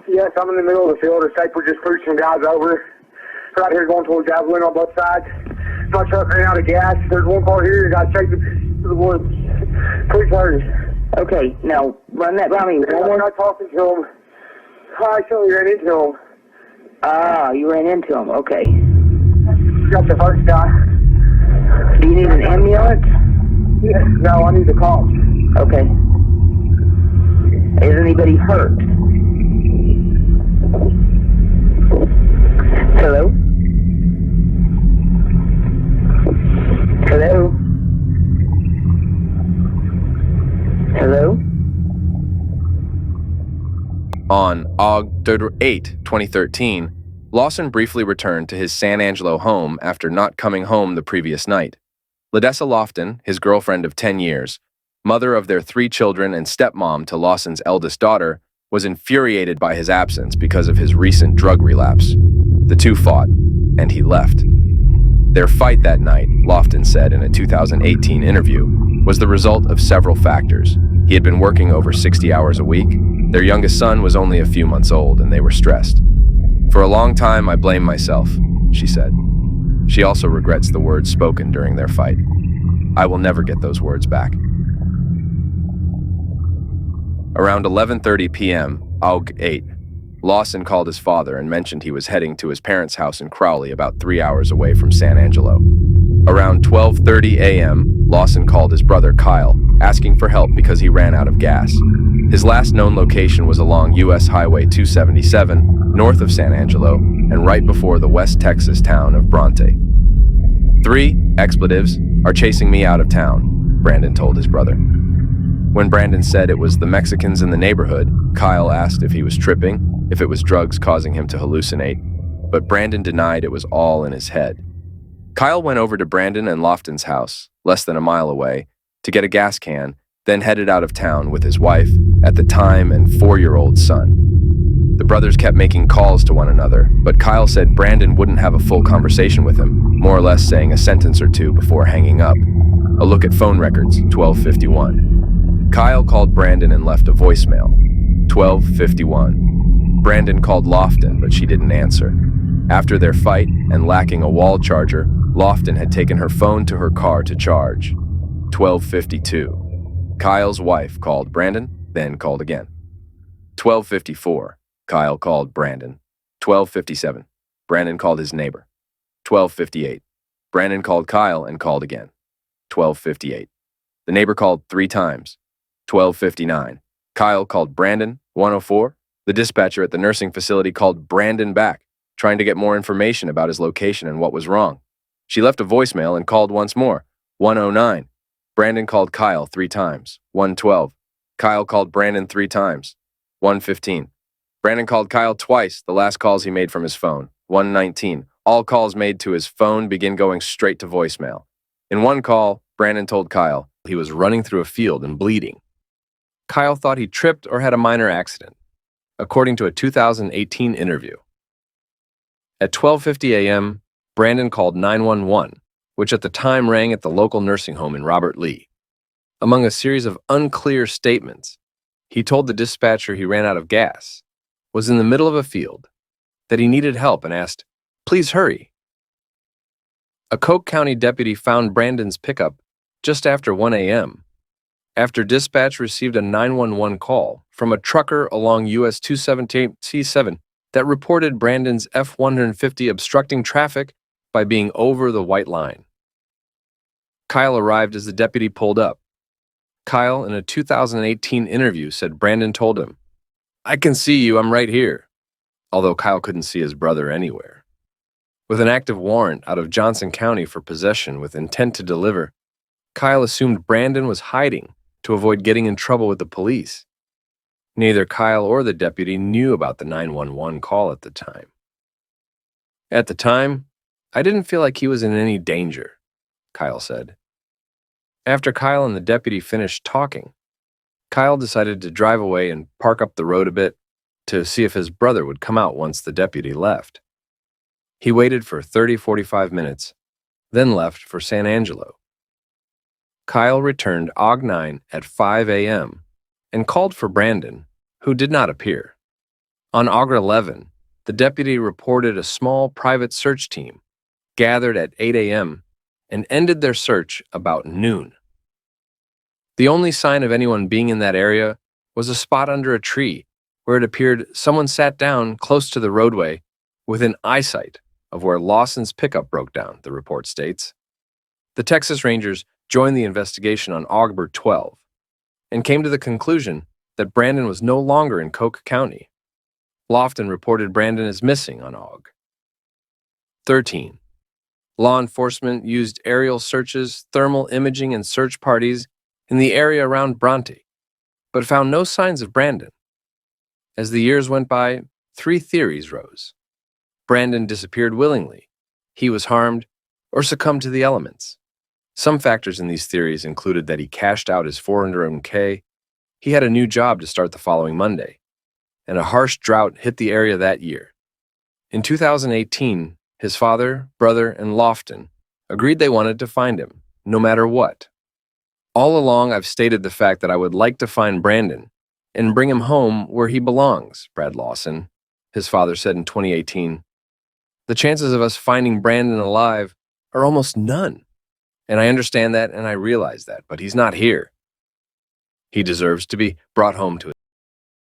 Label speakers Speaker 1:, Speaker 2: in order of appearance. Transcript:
Speaker 1: Yes, I'm in the middle of the field. It's safe. We're just pushing guys over. Right here going towards Javelin on both sides. My truck ran out of gas. There's one car here. You got to take it to the woods. Please hurry.
Speaker 2: Okay, now run that by me.
Speaker 1: I'm not talking to him. I actually ran into him.
Speaker 2: Ah, you ran into him. Okay.
Speaker 1: Got the first guy.
Speaker 2: Do you need an ambulance?
Speaker 1: Yeah. No, I need the cops.
Speaker 2: Okay. Is anybody hurt? Hello? Hello? Hello?
Speaker 3: On August 8, 2013, Lawson briefly returned to his San Angelo home after not coming home the previous night. Ledessa Lofton, his girlfriend of 10 years, mother of their 3 children and stepmom to Lawson's eldest daughter, was infuriated by his absence because of his recent drug relapse. The two fought, and he left. Their fight that night, Lofton said in a 2018 interview, was the result of several factors. He had been working over 60 hours a week. Their youngest son was only a few months old, and they were stressed. For a long time, I blamed myself, she said. She also regrets the words spoken during their fight. I will never get those words back. Around 11:30 p.m., August 8, Lawson called his father and mentioned he was heading to his parents' house in Crowley, about 3 hours away from San Angelo. Around 12:30 a.m., Lawson called his brother Kyle, asking for help because he ran out of gas. His last known location was along U.S. Highway 277, north of San Angelo, and right before the West Texas town of Bronte. 3 expletives are chasing me out of town, Brandon told his brother. When Brandon said it was the Mexicans in the neighborhood, Kyle asked if he was tripping, if it was drugs causing him to hallucinate, but Brandon denied it was all in his head. Kyle went over to Brandon and Lofton's house, less than a mile away, to get a gas can, then headed out of town with his wife, at the time, and 4-year-old son. The brothers kept making calls to one another, but Kyle said Brandon wouldn't have a full conversation with him, more or less saying a sentence or two before hanging up. A look at phone records, 12:51. Kyle called Brandon and left a voicemail, 12:51. Brandon called Lofton, but she didn't answer. After their fight, and lacking a wall charger, Lofton had taken her phone to her car to charge. 12:52. Kyle's wife called Brandon, then called again. 12:54. Kyle called Brandon. 12:57. Brandon called his neighbor. 12:58. Brandon called Kyle and called again. 12:58. The neighbor called 3 times. 12:59. Kyle called Brandon. 1:04. The dispatcher at the nursing facility called Brandon back, trying to get more information about his location and what was wrong. She left a voicemail and called once more. 1:09. Brandon called Kyle 3 times. 1:12. Kyle called Brandon 3 times. 1:15. Brandon called Kyle twice, the last calls he made from his phone. 1:19. All calls made to his phone begin going straight to voicemail. In one call, Brandon told Kyle he was running through a field and bleeding. Kyle thought he tripped or had a minor accident, according to a 2018 interview. At 12:50 a.m., Brandon called 911, which at the time rang at the local nursing home in Robert Lee. Among a series of unclear statements, he told the dispatcher he ran out of gas, was in the middle of a field, that he needed help and asked, "Please hurry." A Coke County deputy found Brandon's pickup just after 1 a.m., after dispatch received a 911 call from a trucker along US 217C7 that reported Brandon's F-150 obstructing traffic by being over the white line. Kyle arrived as the deputy pulled up. Kyle, in a 2018 interview, said Brandon told him, "I can see you, I'm right here," although Kyle couldn't see his brother anywhere. With an active warrant out of Johnson County for possession with intent to deliver, Kyle assumed Brandon was hiding to avoid getting in trouble with the police. Neither Kyle or the deputy knew about the 911 call at the time. At the time, I didn't feel like he was in any danger, Kyle said. After Kyle and the deputy finished talking, Kyle decided to drive away and park up the road a bit to see if his brother would come out once the deputy left. He waited for 30-45 minutes, then left for San Angelo. Kyle returned August 9 at 5 a.m. and called for Brandon, who did not appear. On August 11, the deputy reported a small private search team gathered at 8 a.m. and ended their search about noon. The only sign of anyone being in that area was a spot under a tree where it appeared someone sat down close to the roadway within eyesight of where Lawson's pickup broke down, the report states. The Texas Rangers joined the investigation on August 12 and came to the conclusion that Brandon was no longer in Coke County. Lofton reported Brandon as missing on Aug. 13. Law enforcement used aerial searches, thermal imaging, and search parties in the area around Bronte, but found no signs of Brandon. As the years went by, 3 theories rose. Brandon disappeared willingly, he was harmed, or succumbed to the elements. Some factors in these theories included that he cashed out his 401k, he had a new job to start the following Monday, and a harsh drought hit the area that year. In 2018, his father, brother, and Lofton agreed they wanted to find him, no matter what. All along, I've stated the fact that I would like to find Brandon and bring him home where he belongs, Brad Lawson, his father said in 2018. The chances of us finding Brandon alive are almost none. And I understand that and I realize that, but he's not here. He deserves to be brought home to